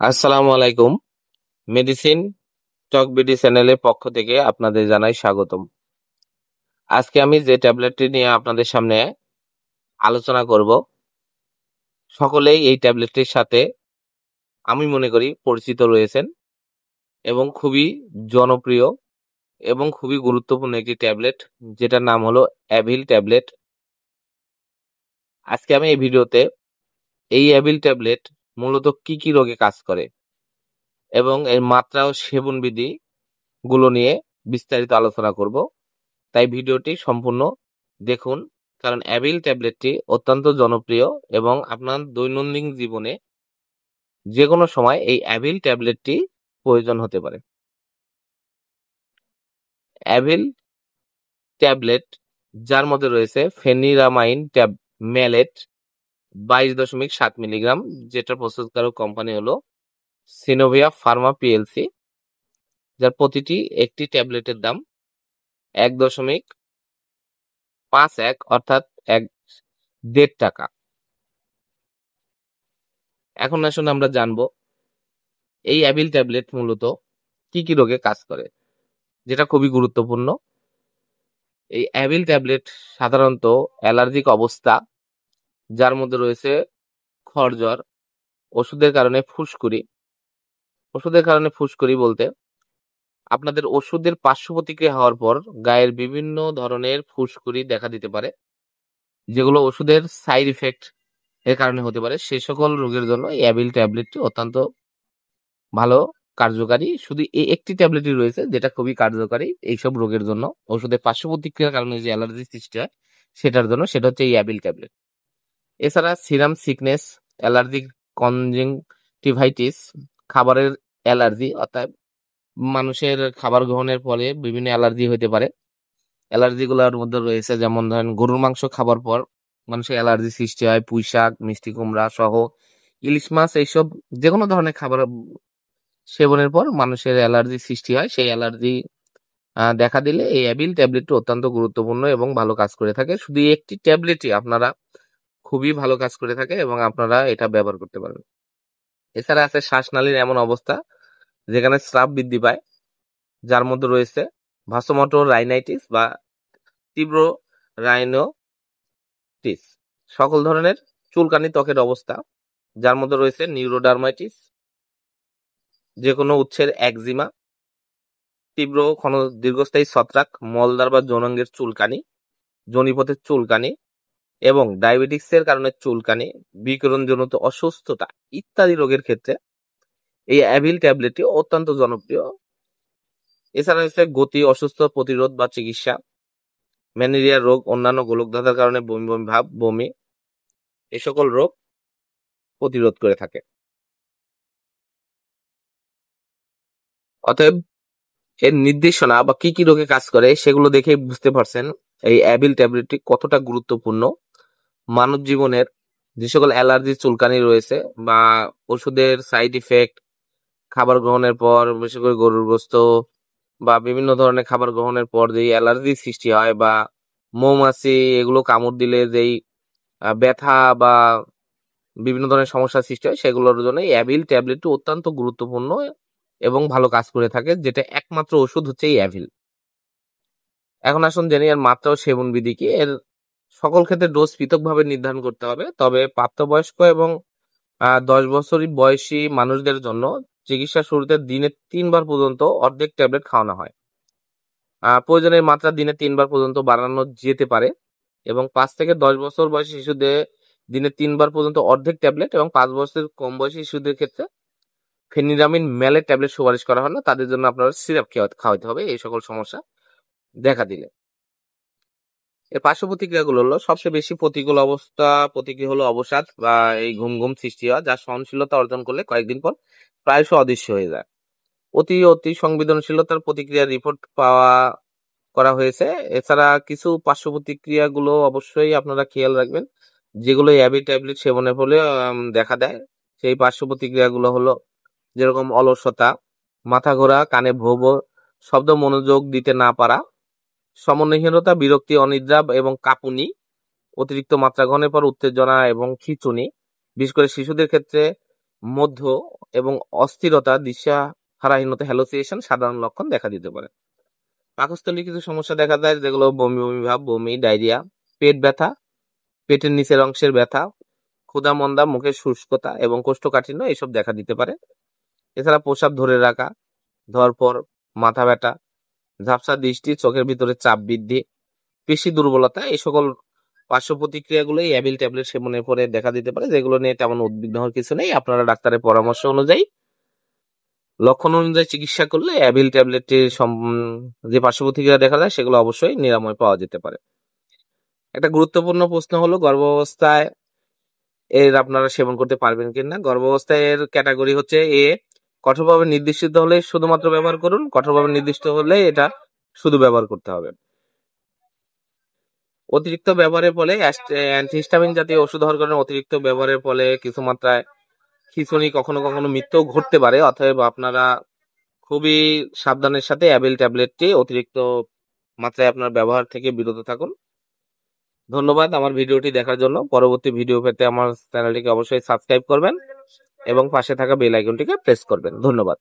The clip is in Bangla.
আসসালামু আলাইকুম। মেডিসিন টক বিডি চ্যানেলের পক্ষ থেকে আপনাদের জানাই স্বাগতম। আজকে আমি যে ট্যাবলেটটি নিয়ে আপনাদের সামনে আলোচনা করব, সকলেই এই ট্যাবলেটটির সাথে আমি মনে করি পরিচিত রয়েছেন এবং খুবই জনপ্রিয় এবং খুবই গুরুত্বপূর্ণ একটি ট্যাবলেট, যেটার নাম হলো অ্যাভিল ট্যাবলেট। আজকে আমি এই ভিডিওতে এই অ্যাভিল ট্যাবলেট মূলত কি কি রোগে কাজ করে এবং এর মাত্রা ও সেবন বিধি গুলো নিয়ে বিস্তারিত আলোচনা করব। তাই ভিডিওটি সম্পূর্ণ দেখুন, কারণ অ্যাভিল ট্যাবলেটটি অত্যন্ত জনপ্রিয় এবং আপনার দৈনন্দিন জীবনে যে কোনো সময় এই অ্যাভিল ট্যাবলেটটি প্রয়োজন হতে পারে। অ্যাভিল ট্যাবলেট, যার মধ্যে রয়েছে ফেনিরামাইন ম্যালেট 22.7 মিলিগ্রাম, যেটা প্রস্তুতকারক কোম্পানি হলো সিনোভিয়া ফার্মা পিএলসি, যার প্রতিটি একটি ট্যাবলেটের দাম 1.51 অর্থাৎ 1.5 টাকা। এখন আসুন আমরা জানবো এই অ্যাভিল ট্যাবলেট মূলত কি কি রোগে কাজ করে, যেটা খুবই গুরুত্বপূর্ণ। এই অ্যাভিল ট্যাবলেট সাধারণত অ্যালার্জিক অবস্থা, যার মধ্যে রয়েছে খড়জ্বর, ওষুধের কারণে ফুসকুড়ি। ওষুধের কারণে ফুসকুড়ি বলতে আপনাদের ওষুধের পার্শ্ব প্রতিক্রিয়া হওয়ার পর গায়ের বিভিন্ন ধরনের ফুসকুড়ি দেখা দিতে পারে, যেগুলো ওষুধের সাইড ইফেক্ট এর কারণে হতে পারে। সেই সকল রোগের জন্য এই অ্যাভিল ট্যাবলেটটি অত্যন্ত ভালো কার্যকারী। শুধু এই একটি ট্যাবলেটই রয়েছে যেটা খুবই কার্যকারী এইসব রোগের জন্য, ওষুধের পার্শ্ব প্রতিক্রিয়ার কারণে যে অ্যালার্জি সৃষ্টি হয় সেটার জন্য, সেটা হচ্ছে এই অ্যাভিল ট্যাবলেট। এছাড়া সিরাম সিকনেস, অ্যালার্জিক কনজেংটিভাইটিস, খাবারের অ্যালার্জি, অর্থাৎ মানুষের খাবার গ্রহণের ফলে বিভিন্ন অ্যালার্জি হতে পারে। অ্যালার্জিগুলোর মধ্যে রয়েছে যেমন ধরেন গরুর মাংস খাবার পর মানুষের অ্যালার্জি সৃষ্টি হয়, পুঁই শাক, মিষ্টি কুমড়া সহ ইলিশ মাছ, এইসব যে কোনো ধরনের খাবার সেবনের পর মানুষের অ্যালার্জি সৃষ্টি হয়। সেই অ্যালার্জি দেখা দিলে এই অ্যাভিল ট্যাবলেটটি অত্যন্ত গুরুত্বপূর্ণ এবং ভালো কাজ করে থাকে। শুধু এই একটি ট্যাবলেটই আপনারা খুবই ভালো কাজ করে থাকে এবং আপনারা এটা ব্যবহার করতে পারবেন। এছাড়া আছে শ্বাসনালীর এমন অবস্থা যেখানে স্রাব বৃদ্ধি পায়, যার মধ্যে রয়েছে ভাসোমোটর রাইনাইটিস বা তীব্র রাইনোটিস। সকল ধরনের চুলকানি ত্বকের অবস্থা, যার মধ্যে রয়েছে নিউরোডার্মাইটিস, যে কোনো উৎসের একজিমা, তীব্র দীর্ঘস্থায়ী ছত্রাক, মলদ্বার বা যৌনাঙ্গের চুলকানি, যোনিপথের চুলকানি এবং ডায়াবেটিক্সের কারণে চুলকানি, বিকিরণজনিত অসুস্থতা ইত্যাদি রোগের ক্ষেত্রে এই অ্যাভিল ট্যাবলেটটি অত্যন্ত জনপ্রিয়। এছাড়া রয়েছে গতি অসুস্থ প্রতিরোধ বা চিকিৎসা, ম্যালেরিয়া রোগ, অন্যান্য গোলকধাঁধার কারণে বমি বমি ভাব, বমি, এই সকল রোগ প্রতিরোধ করে থাকে। অতএব এর নির্দেশনা বা কি কি রোগে কাজ করে সেগুলো দেখেই বুঝতে পারছেন এই অ্যাভিল ট্যাবলেটটি কতটা গুরুত্বপূর্ণ। মানব জীবনের যে সকল অ্যালার্জি চুলকানি রয়েছে বা ওষুধের সাইড ইফেক্ট, খাবার গ্রহণের পর বিশেষ করে গরুর গোস্ত বা বিভিন্ন ধরনের খাবার গ্রহণের পর যেই অ্যালার্জি সৃষ্টি হয়, বা মৌমাছি এগুলো কামড় দিলে যেই ব্যথা বা বিভিন্ন ধরনের সমস্যার সৃষ্টি হয়, সেগুলোর জন্য এই অ্যাভিল ট্যাবলেটটি অত্যন্ত গুরুত্বপূর্ণ এবং ভালো কাজ করে থাকে, যেটা একমাত্র ওষুধ হচ্ছে এই অ্যাভিল। এখন আসুন জেনে এর মাত্রা ও সেবন বিধি কি। এর সকল ক্ষেত্রে ডোজ পৃথকভাবে নির্ধারণ করতে হবে, তবে প্রাপ্তবয়স্ক এবং 10 বছর বয়সী মানুষদের জন্য চিকিৎসা শুরুতে দিনে 3 বার পর্যন্ত অর্ধেক ট্যাবলেট খাওয়ানো হয়। প্রয়োজনের মাত্রা দিনে 3 বার পর্যন্ত বাড়ানো যেতে পারে এবং 5 থেকে 10 বছর বয়সী শিশুদের দিনে 3 বার পর্যন্ত অর্ধেক ট্যাবলেট এবং 5 বছরের কম বয়সী শিশুদের ক্ষেত্রে ফেনিরামিন ম্যালেট ট্যাবলেট সুপারিশ করা হয় না, তাদের জন্য আপনারা সিরাপ খাওয়াতে হবে এই সকল সমস্যা দেখা দিলে। এর পার্শ্ব প্রতিক্রিয়াগুলো হলো সবচেয়ে বেশি প্রতিক্রিয়া হলো অবসাদ বা এই ঘুম ঘুম সৃষ্টি হয়, যা সহনশীলতা অর্জন করলে কয়েকদিন পর প্রায়শ অদৃশ্য হয়ে যায়। অতি সংবেদনশীলতার প্রতিক্রিয়ার রিপোর্ট করা হয়েছে। এছাড়া কিছু পার্শ্ব প্রতিক্রিয়াগুলো অবশ্যই আপনারা খেয়াল রাখবেন, যেগুলো অ্যাভি ট্যাবলেট সেবনের ফলে দেখা দেয়। সেই পার্শ্ব প্রতিক্রিয়াগুলো হলো যেরকম অলসতা, মাথা ঘোরা, কানে ভো ভো শব্দ, মনোযোগ দিতে না পারা, সমন্বয়হীনতা, বিরক্তি, অনিদ্রা এবং কাঁপুনি, অতিরিক্ত মাত্রা গ্রহণের পর উত্তেজনা এবং খিঁচুনি, বিশেষ করে শিশুদের ক্ষেত্রে মধ্য এবং অস্থিরতা, দিশাহারাহীনতা, হ্যালোসিনেশন সাধারণ লক্ষণ দেখা দিতে পারে। পাকস্থলীর কিছু সমস্যা দেখা যায়, যেগুলো বমি বমি ভাব, বমি, ডায়রিয়া, পেট ব্যথা, পেটের নিচের অংশের ব্যথা, ক্ষুধা মন্দা, মুখের শুষ্কতা এবং কোষ্ঠকাঠিন্য এসব দেখা দিতে পারে। এছাড়া প্রস্রাব ধরে রাখা, ধরপড়, মাথা ব্যথা, ঝাপসা দৃষ্টি, চোখের ভিতরে চাপ বৃদ্ধি, পেশি দুর্বলতা, এই সকল পার্শ্ব প্রতিক্রিয়াগুলো এই অ্যাবিল ট্যাবলেট সেবনের পরে দেখা দিতে পারে, যেগুলো নিয়ে তেমন উদ্বিগ্ন হওয়ার কিছু নেই। আপনারা ডাক্তারের পরামর্শ অনুযায়ী, লক্ষণ অনুযায়ী চিকিৎসা করলে অ্যাবিল ট্যাবলেটের যে পার্শ্ব প্রতিক্রিয়া দেখা যায় সেগুলো অবশ্যই নিরাময় পাওয়া যেতে পারে। একটা গুরুত্বপূর্ণ প্রশ্ন হলো, গর্ভাবস্থায় এর আপনারা সেবন করতে পারবেন কিনা। গর্ভাবস্থায় এর ক্যাটাগরি হচ্ছে এ, কঠোরভাবে নির্দিষ্ট হলে শুধুমাত্র ব্যবহার করুন, কঠোরভাবে নির্দিষ্ট হলে এটা শুধু ব্যবহার করতে হবে। অতিরিক্ত ব্যবহারের ফলে অ্যান্টিহিস্টামিন জাতীয় ওষুধ হওয়ার কারণে অতিরিক্ত ব্যবহারের ফলে কিছু মাত্রায় খিঁচুনি, কখনো কখনো মৃত্যু ঘটতে পারে। অতএব আপনারা খুবই সাবধানের সাথে অ্যাবিল ট্যাবলেটটি অতিরিক্ত মাত্রায় আপনার ব্যবহার থেকে বিরত থাকুন। ধন্যবাদ আমার ভিডিওটি দেখার জন্য। পরবর্তী ভিডিও পেতে আমার চ্যানেলটিকে অবশ্যই সাবস্ক্রাইব করবেন এবং পাশে থাকা বেল আইকনটিকে প্রেস করবেন। ধন্যবাদ।